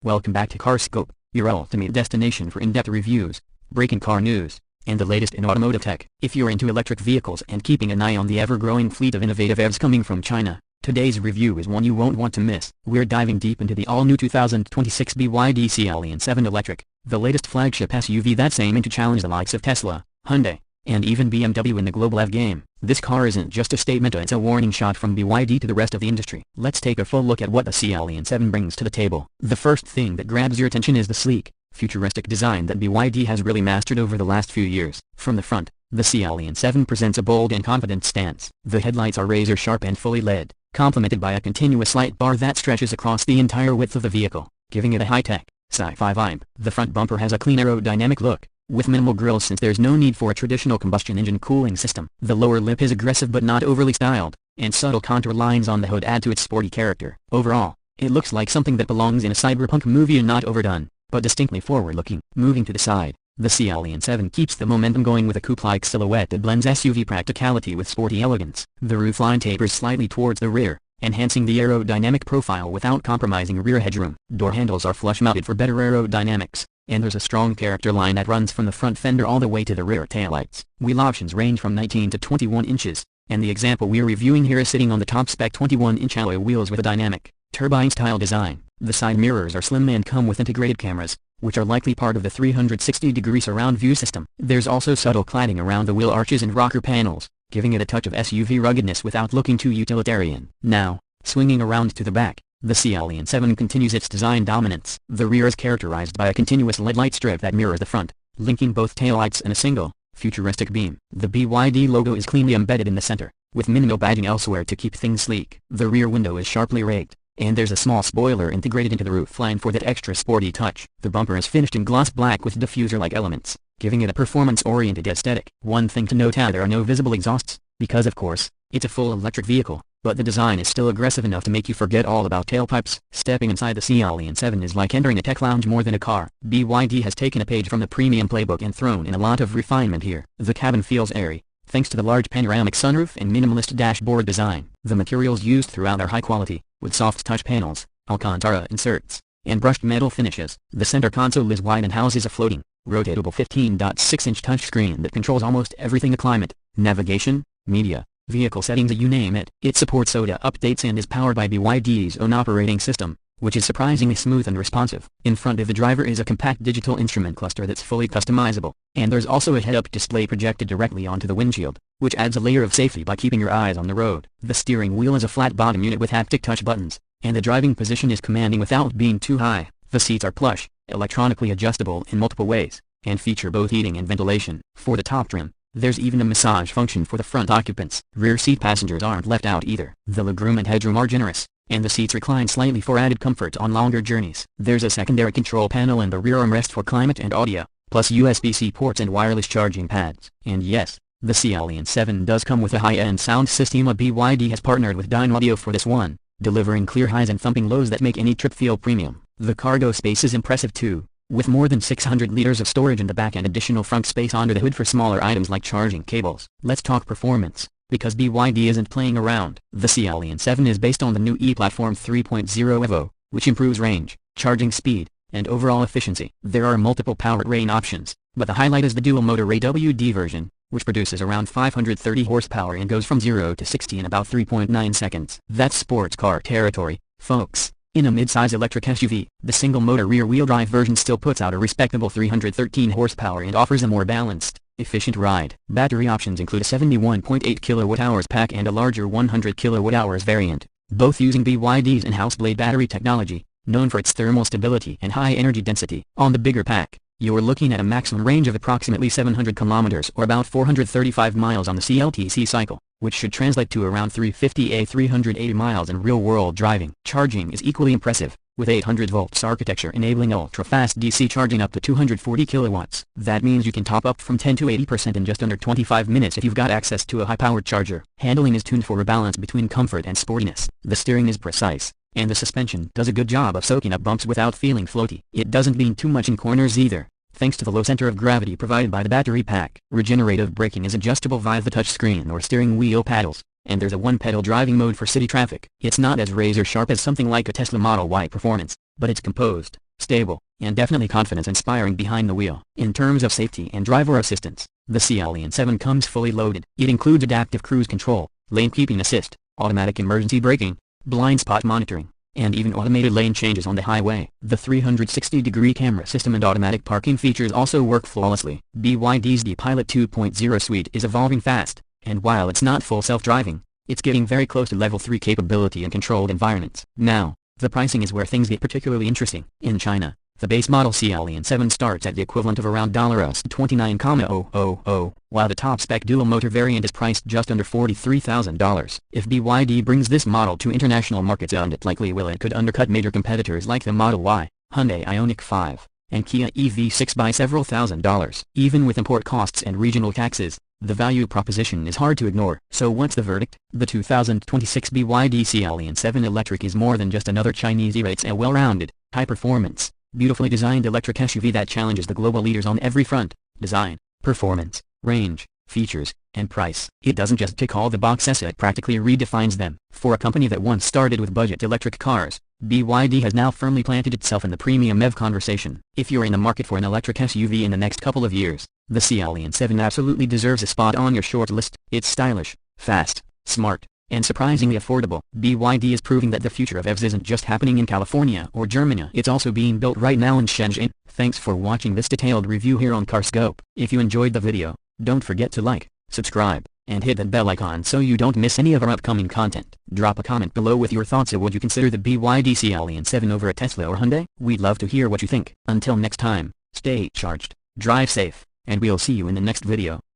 Welcome back to CarScope, your ultimate destination for in-depth reviews, breaking car news, and the latest in automotive tech. If you're into electric vehicles and keeping an eye on the ever-growing fleet of innovative EVs coming from China, today's review is one you won't want to miss. We're diving deep into the all-new 2026 BYD Sealion 7 Electric, the latest flagship SUV that's aiming to challenge the likes of Tesla, Hyundai, and even BMW in the global EV game. This car isn't just a statement, it's a warning shot from BYD to the rest of the industry. Let's take a full look at what the Sealion 7 brings to the table. The first thing that grabs your attention is the sleek, futuristic design that BYD has really mastered over the last few years. From the front, the Sealion 7 presents a bold and confident stance. The headlights are razor-sharp and fully LED, complemented by a continuous light bar that stretches across the entire width of the vehicle, giving it a high-tech, sci-fi vibe. The front bumper has a clean aerodynamic look, with minimal grills since there's no need for a traditional combustion engine cooling system. The lower lip is aggressive but not overly styled, and subtle contour lines on the hood add to its sporty character. Overall, it looks like something that belongs in a cyberpunk movie and not overdone, but distinctly forward-looking. Moving to the side, the Sealion 7 keeps the momentum going with a coupe-like silhouette that blends SUV practicality with sporty elegance. The roofline tapers slightly towards the rear, enhancing the aerodynamic profile without compromising rear headroom. Door handles are flush-mounted for better aerodynamics, and there's a strong character line that runs from the front fender all the way to the rear taillights. Wheel options range from 19 to 21 inches, and the example we're reviewing here is sitting on the top-spec 21-inch alloy wheels with a dynamic, turbine-style design. The side mirrors are slim and come with integrated cameras, which are likely part of the 360-degree surround view system. There's also subtle cladding around the wheel arches and rocker panels, giving it a touch of SUV ruggedness without looking too utilitarian. Now, swinging around to the back, the Sealion 7 continues its design dominance. The rear is characterized by a continuous LED light strip that mirrors the front, linking both taillights in a single, futuristic beam. The BYD logo is cleanly embedded in the center, with minimal badging elsewhere to keep things sleek. The rear window is sharply raked, and there's a small spoiler integrated into the roofline for that extra sporty touch. The bumper is finished in gloss black with diffuser-like elements, giving it a performance-oriented aesthetic. One thing to note: there are no visible exhausts, because of course, it's a full electric vehicle, but the design is still aggressive enough to make you forget all about tailpipes. Stepping inside the Sealion 7 is like entering a tech lounge more than a car. BYD has taken a page from the premium playbook and thrown in a lot of refinement here. The cabin feels airy, thanks to the large panoramic sunroof and minimalist dashboard design. The materials used throughout are high quality, with soft touch panels, Alcantara inserts, and brushed metal finishes. The center console is wide and houses a floating, rotatable 15.6-inch touchscreen that controls almost everything: climate, navigation, media, vehicle settings, you name it. It supports SOTA updates and is powered by BYD's own operating system, which is surprisingly smooth and responsive. In front of the driver is a compact digital instrument cluster that's fully customizable, and there's also a head-up display projected directly onto the windshield, which adds a layer of safety by keeping your eyes on the road. The steering wheel is a flat-bottom unit with haptic touch buttons, and the driving position is commanding without being too high. The seats are plush, electronically adjustable in multiple ways, and feature both heating and ventilation. For the top trim, there's even a massage function for the front occupants. Rear seat passengers aren't left out either. The legroom and headroom are generous, and the seats recline slightly for added comfort on longer journeys. There's a secondary control panel in the rear armrest for climate and audio, plus USB-C ports and wireless charging pads. And yes, the Sealion 7 does come with a high-end sound system. BYD has partnered with Dyne Audio for this one, delivering clear highs and thumping lows that make any trip feel premium. The cargo space is impressive too, with more than 600 liters of storage in the back and additional front space under the hood for smaller items like charging cables. Let's talk performance, because BYD isn't playing around. The Sealion 7 is based on the new E-Platform 3.0 Evo, which improves range, charging speed, and overall efficiency. There are multiple powertrain options, but the highlight is the dual-motor AWD version, which produces around 530 horsepower and goes from 0 to 60 in about 3.9 seconds. That's sports car territory, folks. In a mid-size electric SUV, the single-motor rear-wheel drive version still puts out a respectable 313 horsepower and offers a more balanced, efficient ride. Battery options include a 71.8 kWh pack and a larger 100 kWh variant, both using BYD's in-house Blade battery technology, known for its thermal stability and high energy density. On the bigger pack, you're looking at a maximum range of approximately 700 kilometers or about 435 miles on the CLTC cycle, which should translate to around 380 miles in real-world driving. Charging is equally impressive, with 800 volts architecture enabling ultra-fast DC charging up to 240 kilowatts. That means you can top up from 10 to 80% in just under 25 minutes if you've got access to a high-powered charger. Handling is tuned for a balance between comfort and sportiness. The steering is precise, and the suspension does a good job of soaking up bumps without feeling floaty. It doesn't lean too much in corners either, thanks to the low center of gravity provided by the battery pack. Regenerative braking is adjustable via the touchscreen or steering wheel paddles, and there's a one-pedal driving mode for city traffic. It's not as razor-sharp as something like a Tesla Model Y Performance, but it's composed, stable, and definitely confidence-inspiring behind the wheel. In terms of safety and driver assistance, the Sealion 7 comes fully loaded. It includes adaptive cruise control, lane keeping assist, automatic emergency braking, blind spot monitoring, and even automated lane changes on the highway. The 360-degree camera system and automatic parking features also work flawlessly. BYD's D-Pilot 2.0 suite is evolving fast, and while it's not full self-driving, it's getting very close to level 3 capability in controlled environments. Now, the pricing is where things get particularly interesting. In China, the base model Sealion 7 starts at the equivalent of around $29,000, while the top-spec dual-motor variant is priced just under $43,000. If BYD brings this model to international markets, and it likely will, it could undercut major competitors like the Model Y, Hyundai Ioniq 5, and Kia EV6 by several $1,000s. Even with import costs and regional taxes, the value proposition is hard to ignore. So what's the verdict? The 2026 BYD Sealion 7 Electric is more than just another Chinese EV. It's a well-rounded, high-performance, beautifully designed electric SUV that challenges the global leaders on every front: design, performance, range, features, and price. It doesn't just tick all the boxes, it practically redefines them. For a company that once started with budget electric cars, BYD has now firmly planted itself in the premium EV conversation. If you're in the market for an electric SUV in the next couple of years, the Sealion 7 absolutely deserves a spot on your short list. It's stylish, fast, smart, and surprisingly affordable. BYD is proving that the future of EVs isn't just happening in California or Germany. It's also being built right now in Shenzhen. Thanks for watching this detailed review here on Carscope. If you enjoyed the video, don't forget to like, subscribe, and hit that bell icon so you don't miss any of our upcoming content. Drop a comment below with your thoughts. Would you consider the BYD Sealion 7 over a Tesla or Hyundai? We'd love to hear what you think. Until next time, stay charged, drive safe, and we'll see you in the next video.